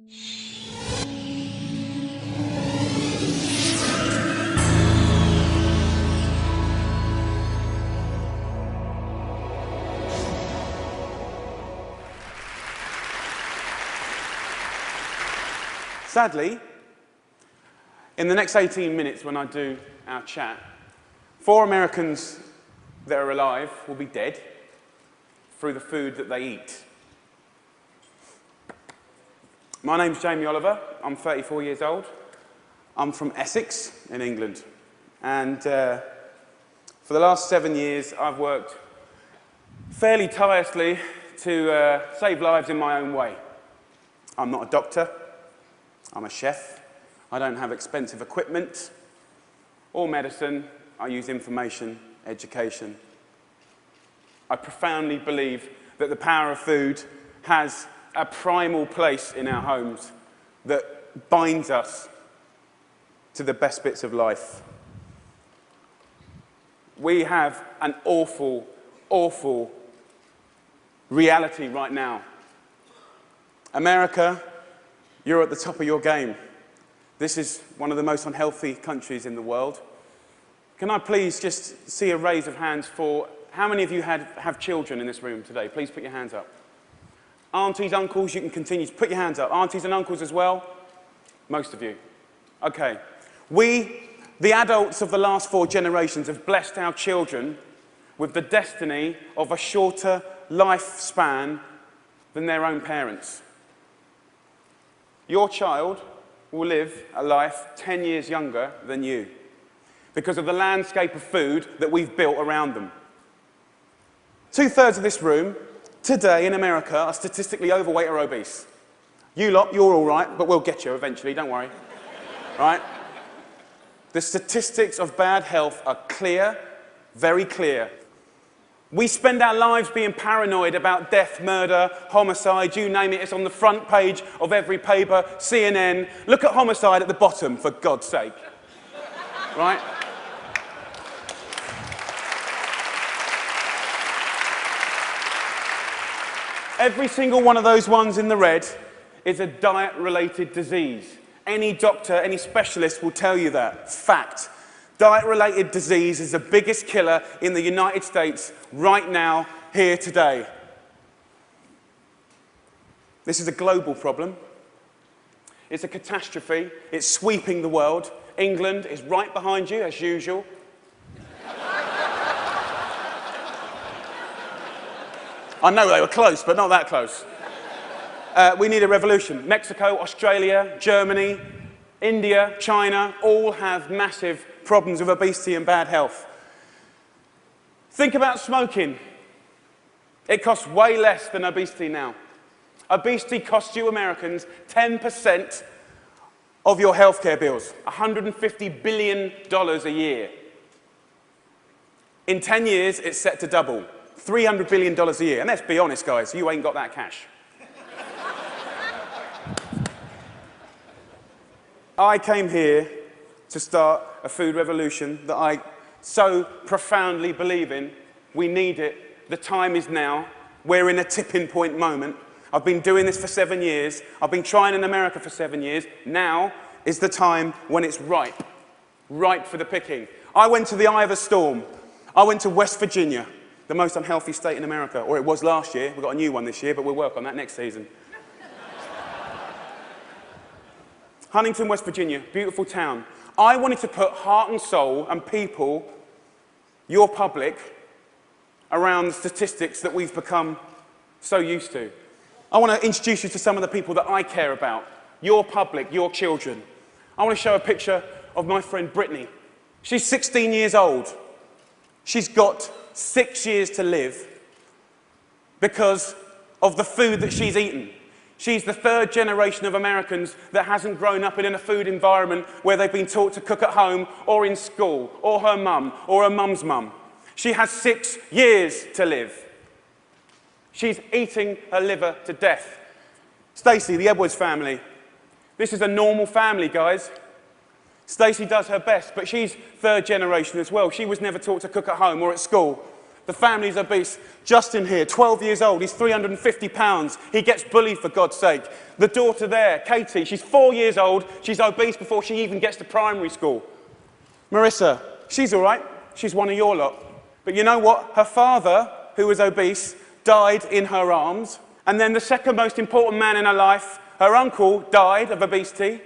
Sadly, in the next 18 minutes when I do our chat, 4 Americans that are alive will be dead through the food that they eat. My name's Jamie Oliver. I'm 34 years old. I'm from Essex in England. And for the last 7 years, I've worked fairly tirelessly to save lives in my own way. I'm not a doctor. I'm a chef. I don't have expensive equipment or medicine. I use information, education. I profoundly believe that the power of food has a primal place in our homes that binds us to the best bits of life. We have an awful, awful reality right now. America, you're at the top of your game. This is one of the most unhealthy countries in the world. Can I please just see a raise of hands for how many of you have children in this room today? Please put your hands up. Aunties, uncles, you can continue to put your hands up. Aunties and uncles as well? Most of you. Okay. We, the adults of the last 4 generations, have blessed our children with the destiny of a shorter lifespan than their own parents. Your child will live a life 10 years younger than you because of the landscape of food that we've built around them. 2/3 of this room today in America are statistically overweight or obese. You lot, you're all right, but we'll get you eventually, don't worry. Right? The statistics of bad health are clear, very clear. We spend our lives being paranoid about death, murder, homicide, you name it. It's on the front page of every paper, CNN. Look at homicide at the bottom, for God's sake. Right? Every single one of those ones in the red is a diet-related disease. Any doctor, any specialist will tell you that. Fact. Diet-related disease is the biggest killer in the United States right now, here today. This is a global problem. It's a catastrophe. It's sweeping the world. England is right behind you, as usual. I know they were close, but not that close. We need a revolution. Mexico, Australia, Germany, India, China, all have massive problems with obesity and bad health. Think about smoking. It costs way less than obesity now. Obesity costs you Americans 10% of your healthcare bills, $150 billion a year. In 10 years, it's set to double, $300 billion a year. And let's be honest, guys, you ain't got that cash. I came here to start a food revolution that I so profoundly believe in. We need it. The time is now. We're in a tipping point moment. I've been doing this for 7 years. I've been trying in America for 7 years. Now is the time when it's ripe. Ripe for the picking. I went to the eye of a storm. I went to West Virginia, the most unhealthy state in America. Or it was last year. We've got a new one this year, but we'll work on that next season. Huntington, West Virginia, beautiful town. I wanted to put heart and soul and people, your public, around the statistics that we've become so used to. I want to introduce you to some of the people that I care about, your public, your children. I want to show a picture of my friend Brittany. She's 16 years old. She's got 6 years to live because of the food that she's eaten. She's the 3rd generation of Americans that hasn't grown up in a food environment where they've been taught to cook at home or in school, or her mum, or her mum's mum. She has 6 years to live. She's eating her liver to death. Stacey, the Edwards family. This is a normal family, guys. Stacey does her best, but she's 3rd generation as well. She was never taught to cook at home or at school. The family's obese. Justin here, 12 years old, he's 350 pounds. He gets bullied, for God's sake. The daughter there, Katie, she's 4 years old. She's obese before she even gets to primary school. Marissa, she's all right. She's one of your lot. But you know what? Her father, who was obese, died in her arms. And then the second most important man in her life, her uncle, died of obesity.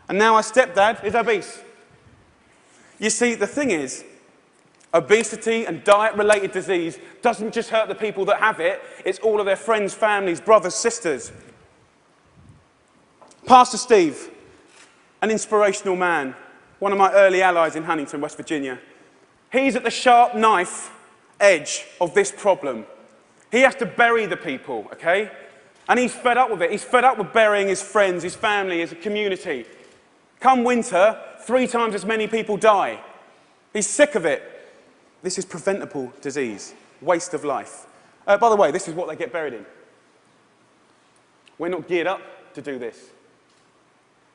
And now her stepdad is obese. You see, the thing is, obesity and diet-related disease doesn't just hurt the people that have it, it's all of their friends, families, brothers, sisters. Pastor Steve, an inspirational man, one of my early allies in Huntington, West Virginia. He's at the sharp knife edge of this problem. He has to bury the people, okay? And he's fed up with it. He's fed up with burying his friends, his family, his community. Come winter, 3 times as many people die. He's sick of it. This is preventable disease, waste of life. By the way, this is what they get buried in. We're not geared up to do this.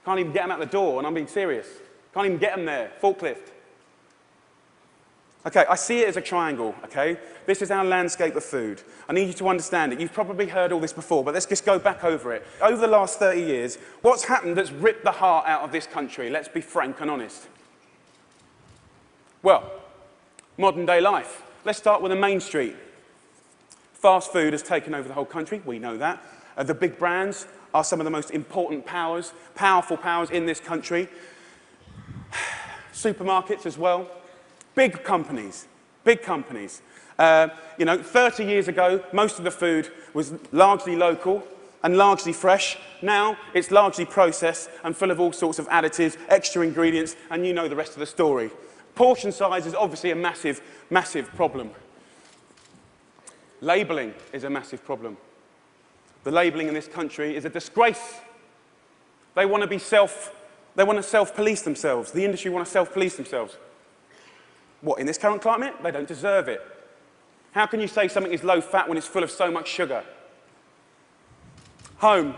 Can't even get them out the door, and I'm being serious. Can't even get them there, forklift. Okay, I see it as a triangle, okay? This is our landscape of food. I need you to understand it. You've probably heard all this before, but let's just go back over it. Over the last 30 years, what's happened that's ripped the heart out of this country? Let's be frank and honest. Well, modern day life. Let's start with the main street. Fast food has taken over the whole country, we know that. The big brands are some of the most important powers, powerful powers in this country. Supermarkets as well. Big companies, big companies. 30 years ago, most of the food was largely local and largely fresh. Now, it's largely processed and full of all sorts of additives, extra ingredients, and you know the rest of the story. Portion size is obviously a massive, massive problem. Labelling is a massive problem. The labelling in this country is a disgrace. They want to self-police themselves. The industry want to self-police themselves. What, in this current climate? They don't deserve it. How can you say something is low fat when it's full of so much sugar? Home.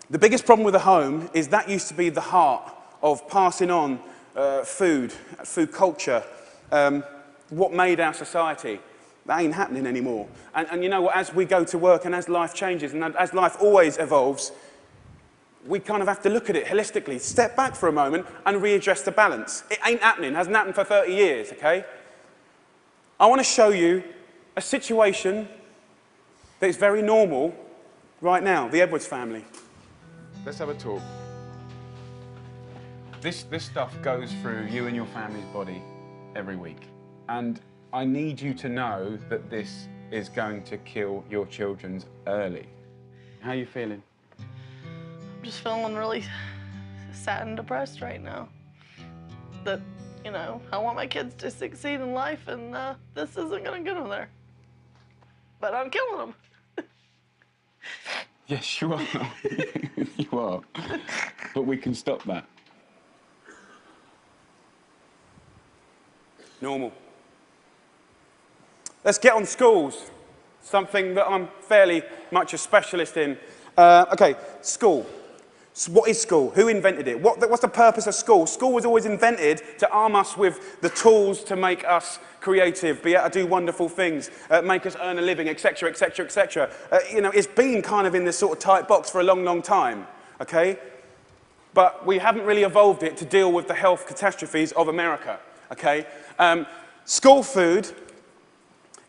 The biggest problem with the home is that used to be the heart of passing on food culture, what made our society. That ain't happening anymore. And you know what, as we go to work and as life changes and as life always evolves, we kind of have to look at it holistically, step back for a moment and readdress the balance. It ain't happening, hasn't happened for 30 years, okay? I want to show you a situation that is very normal right now, the Edwards family. Let's have a talk. This stuff goes through you and your family's body every week. And I need you to know that this is going to kill your children early. How are you feeling? I'm just feeling really sad and depressed right now. That, I want my kids to succeed in life, and this isn't gonna get them there. But I'm killing them. Yes, you are. You are. But we can stop that. Normal. Let's get on schools. Something that I'm fairly much a specialist in. Okay, school. So what is school? Who invented it? What's the purpose of school? School was always invented to arm us with the tools to make us creative, be able to do wonderful things, make us earn a living, etc., etc., etc. It's been kind of in this sort of tight box for a long, long time, okay? But we haven't really evolved it to deal with the health catastrophes of America, okay? School food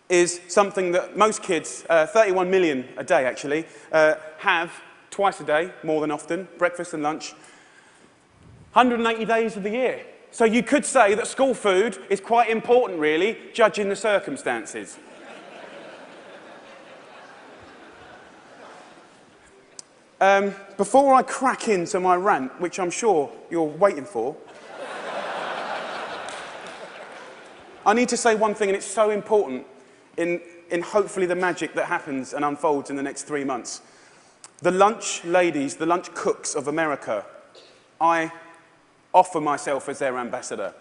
is something that most kids, 31 million a day actually, have twice a day, more than often, breakfast and lunch, 180 days of the year. So you could say that school food is quite important, really, judging the circumstances. Before I crack into my rant, which I'm sure you're waiting for, I need to say one thing, and it's so important in hopefully the magic that happens and unfolds in the next 3 months. The lunch ladies, the lunch cooks of America, I offer myself as their ambassador.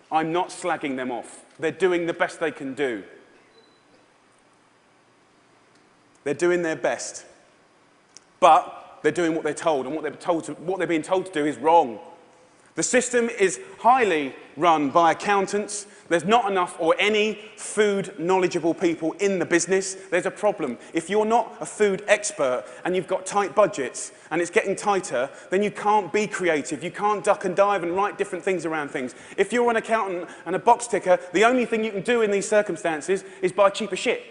I'm not slagging them off. They're doing the best they can do. They're doing their best. But they're doing what they're told, and what they're being told to do is wrong. The system is highly run by accountants. There's not enough or any food knowledgeable people in the business. There's a problem. If you're not a food expert and you've got tight budgets and it's getting tighter, then you can't be creative. You can't duck and dive and write different things around things. If you're an accountant and a box ticker, the only thing you can do in these circumstances is buy cheaper shit.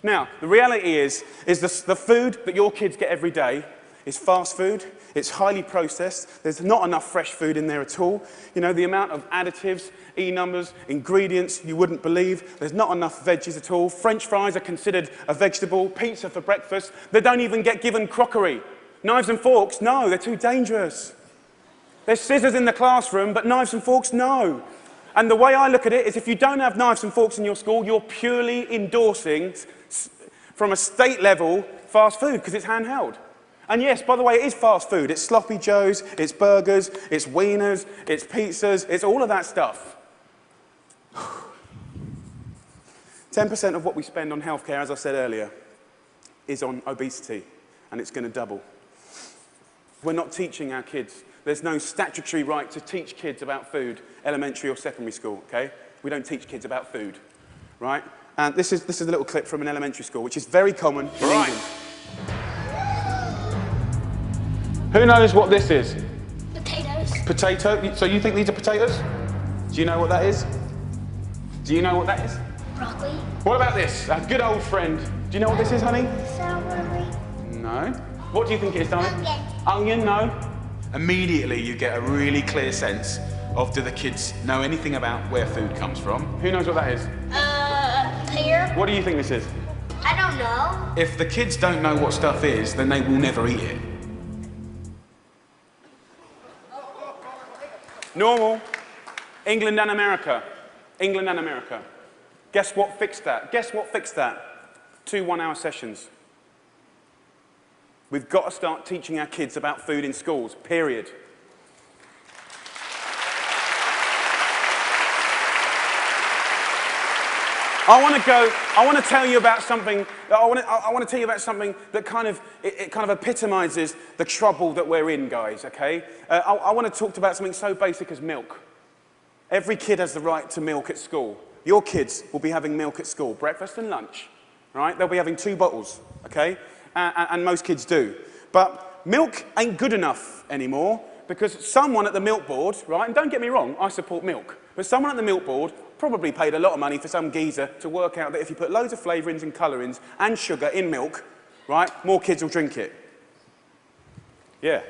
Now, the reality is the food that your kids get every day is fast food. It's highly processed. There's not enough fresh food in there at all. You know, the amount of additives, E-numbers, ingredients you wouldn't believe. There's not enough veggies at all. French fries are considered a vegetable. Pizza for breakfast. They don't even get given crockery. Knives and forks, no, they're too dangerous. There's scissors in the classroom, but knives and forks, no. And the way I look at it is if you don't have knives and forks in your school, you're purely endorsing, from a state level, fast food, because it's handheld. And yes, by the way, it is fast food. It's sloppy joes, it's burgers, it's wieners, it's pizzas, it's all of that stuff. 10% of what we spend on healthcare, as I said earlier, is on obesity, and it's going to double. We're not teaching our kids. There's no statutory right to teach kids about food, elementary or secondary school, okay? We don't teach kids about food, right? And this is a little clip from an elementary school, which is very common in England. Who knows what this is? Potatoes. Potato? So you think these are potatoes? Do you know what that is? Do you know what that is? Broccoli. What about this? Our good old friend. Do you know what this is, honey? Celery. No. What do you think it is, darling? Onion. Onion, no. Immediately you get a really clear sense of, do the kids know anything about where food comes from? Who knows what that is? Pear. What do you think this is? I don't know. If the kids don't know what stuff is, then they will never eat it. Normal. England and America. England and America. Guess what fixed that? Guess what fixed that? 2 one-hour sessions. We've got to start teaching our kids about food in schools, period. I want to tell you about something. I want to tell you about something that kind of epitomizes the trouble that we're in, guys. Okay? I want to talk about something so basic as milk. Every kid has the right to milk at school. Your kids will be having milk at school, breakfast and lunch. Right? They'll be having 2 bottles. Okay? And most kids do. But milk ain't good enough anymore because someone at the milk board, right? And don't get me wrong, I support milk. But someone at the milk board probably paid a lot of money for some geezer to work out that if you put loads of flavourings and colourings and sugar in milk, right, more kids will drink it. Yeah.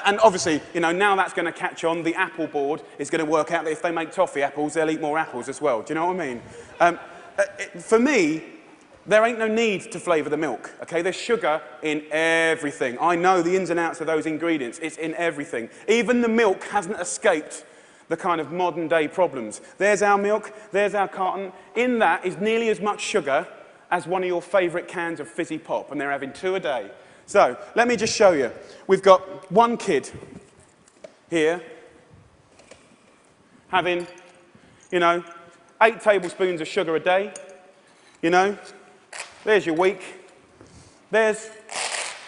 And obviously, you know, now that's going to catch on. The apple board is going to work out that if they make toffee apples, they'll eat more apples as well. Do you know what I mean? For me, there ain't no need to flavour the milk, okay? There's sugar in everything. I know the ins and outs of those ingredients. It's in everything. Even the milk hasn't escaped the kind of modern day problems. There's our milk, there's our carton. In that is nearly as much sugar as one of your favourite cans of fizzy pop, and they're having 2 a day. So, let me just show you. We've got one kid here having, you know, 8 tablespoons of sugar a day, you know. There's your week, there's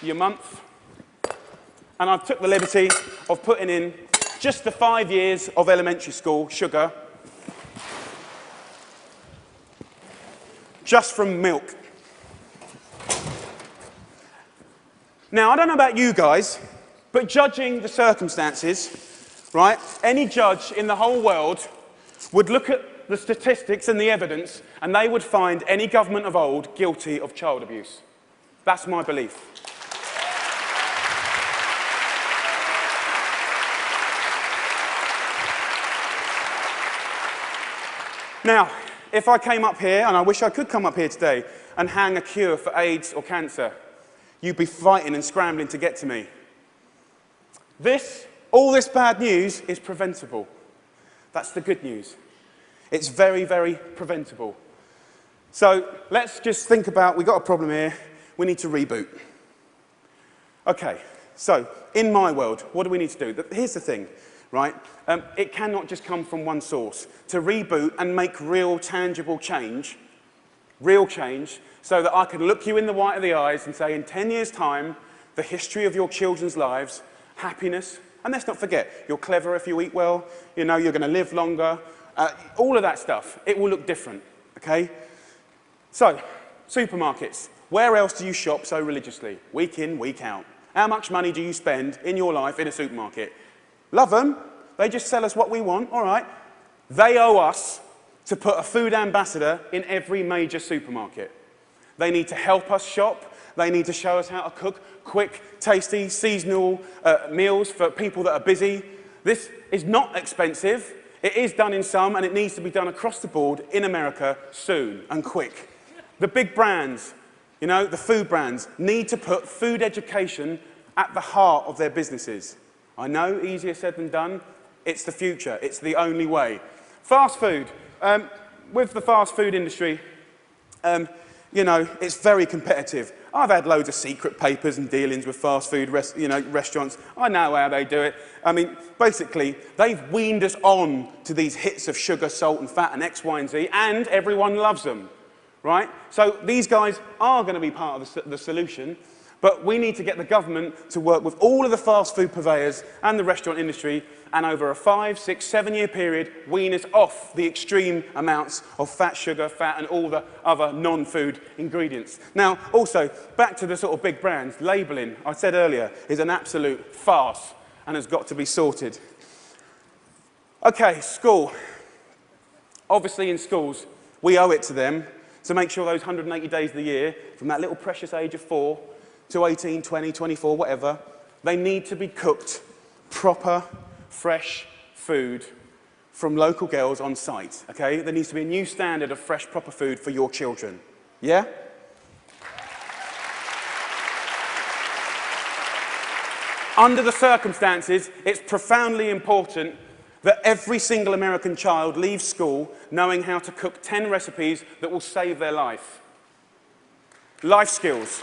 your month, and I've took the liberty of putting in just the 5 years of elementary school sugar, just from milk. Now, I don't know about you guys, but judging the circumstances, right, any judge in the whole world would look at the statistics and the evidence, and they would find any government of old guilty of child abuse. That's my belief. Now, if I came up here, and I wish I could come up here today, and hang a cure for AIDS or cancer, you'd be fighting and scrambling to get to me. All this bad news is preventable. That's the good news. It's very, very preventable. So let's just think about, we've got a problem here, we need to reboot. Okay, so in my world, what do we need to do? Here's the thing, right? It cannot just come from one source. To reboot and make real, tangible change, so that I can look you in the white of the eyes and say, in 10 years' time, the history of your children's lives, happiness And let's not forget, you're clever if you eat well, you know, you're going to live longer, all of that stuff. It will look different, okay? So, supermarkets. Where else do you shop so religiously? Week in, week out. How much money do you spend in your life in a supermarket? Love them. They just sell us what we want, all right. They owe us to put a food ambassador in every major supermarket. They need to help us shop. They need to show us how to cook quick, tasty, seasonal meals for people that are busy. This is not expensive. It is done in some, and it needs to be done across the board in America soon and quick. The big brands, you know, the food brands, need to put food education at the heart of their businesses. I know, easier said than done. It's the future. It's the only way. Fast food. With the fast food industry, you know, it's very competitive. I've had loads of secret papers and dealings with fast food restaurants. I know how they do it. I mean, basically, they've weaned us on to these hits of sugar, salt, and fat, and X, Y, and Z, and everyone loves them, right? So these guys are going to be part of the solution, but we need to get the government to work with all of the fast food purveyors and the restaurant industry, and over a 5, 6, 7 year period, wean us off the extreme amounts of fat, sugar, fat, and all the other non-food ingredients. Now, also, back to the sort of big brands, labelling, I said earlier, is an absolute farce and has got to be sorted. Okay, school. Obviously, in schools, we owe it to them to make sure those 180 days of the year, from that little precious age of 4 to 18, 20, 24, whatever, they need to be cooked proper, fresh food from local girls on site, okay? There needs to be a new standard of fresh, proper food for your children. Yeah? Under the circumstances, it's profoundly important that every single American child leaves school knowing how to cook 10 recipes that will save their life. Life skills.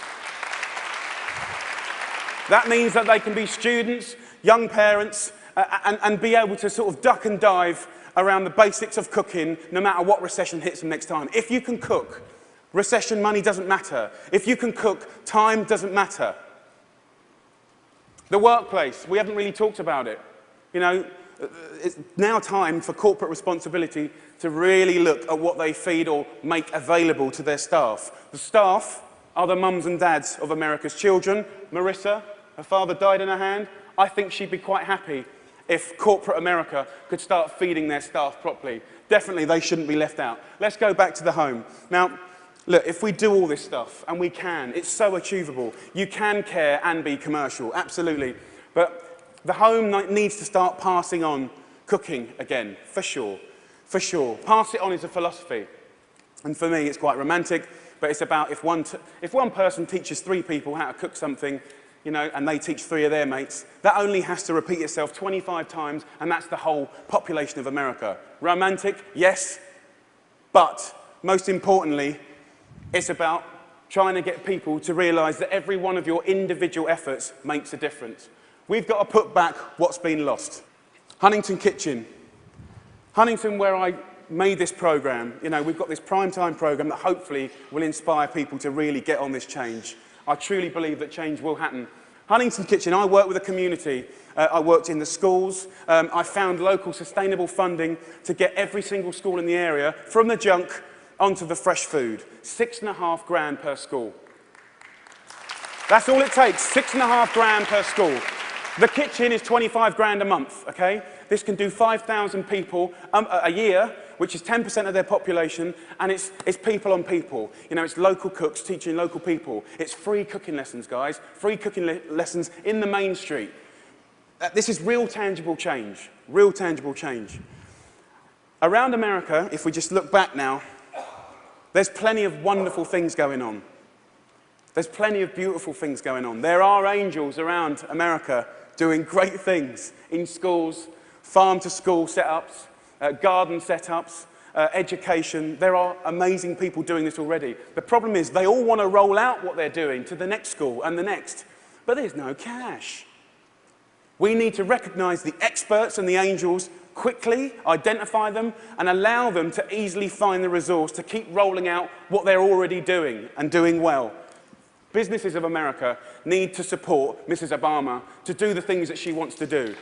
That means that they can be students, young parents, and be able to sort of duck and dive around the basics of cooking no matter what recession hits them next time. If you can cook, recession money doesn't matter. If you can cook, time doesn't matter. The workplace, we haven't really talked about it. You know, it's now time for corporate responsibility to really look at what they feed or make available to their staff. The staff are the mums and dads of America's children. Marissa, her father died in her hand. I think she'd be quite happy if corporate America could start feeding their staff properly. Definitely, they shouldn't be left out. Let's go back to the home. Now, look, if we do all this stuff, and we can, it's so achievable. You can care and be commercial, absolutely. But the home needs to start passing on cooking again, for sure, for sure. Pass it on is a philosophy. And for me, it's quite romantic, but it's about if one person teaches 3 people how to cook something, you know, and they teach 3 of their mates, that only has to repeat itself 25 times, and that's the whole population of America. Romantic, yes, but most importantly, it's about trying to get people to realise that every one of your individual efforts makes a difference. We've got to put back what's been lost. Huntington Kitchen. Huntington, where I made this programme, you know, we've got this primetime programme that hopefully will inspire people to really get on this change. I truly believe that change will happen. Huntington Kitchen, I work with a community. I worked in the schools. I found local sustainable funding to get every single school in the area from the junk onto the fresh food. $6.5 grand per school. That's all it takes, $6.5 grand per school. The kitchen is 25 grand a month, okay? This can do 5,000 people a year, which is 10% of their population, and it's people on people. You know, it's local cooks teaching local people. It's free cooking lessons, guys. Free cooking lessons in the main street. This is real tangible change. Real tangible change. Around America, if we just look back now, there's plenty of wonderful things going on. There's plenty of beautiful things going on. There are angels around America doing great things in schools, farm-to-school setups, garden setups, education. There are amazing people doing this already. The problem is they all want to roll out what they're doing to the next school and the next, but there's no cash. We need to recognise the experts and the angels quickly, identify them, and allow them to easily find the resource to keep rolling out what they're already doing and doing well. Businesses of America need to support Mrs. Obama to do the things that she wants to do.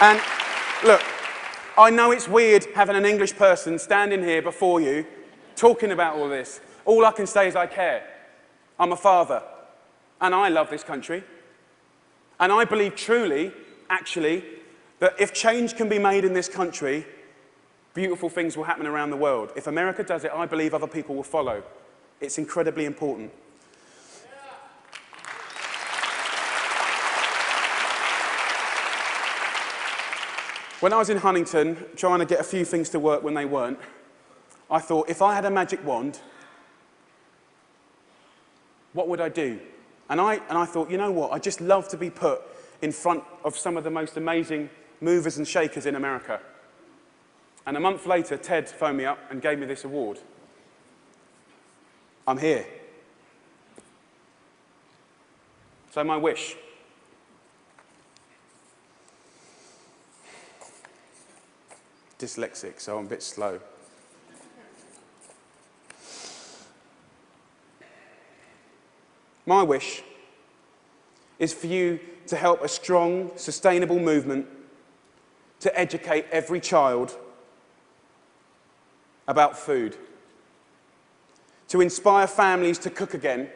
And look, I know it's weird having an English person standing here before you talking about all this. All I can say is I care. I'm a father, and I love this country. And I believe truly, actually, that if change can be made in this country, beautiful things will happen around the world. If America does it, I believe other people will follow. It's incredibly important. When I was in Huntington, trying to get a few things to work when they weren't, I thought, if I had a magic wand, what would I do? And I thought, you know what, I'd just love to be put in front of some of the most amazing movers and shakers in America. And a month later, TED phoned me up and gave me this award. I'm here. So my wish. Dyslexic, so I'm a bit slow. My wish is for you to help a strong, sustainable movement to educate every child about food, to inspire families to cook again,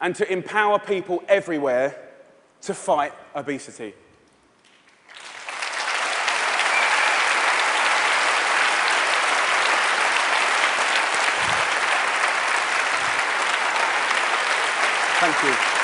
and to empower people everywhere to fight obesity. Thank you.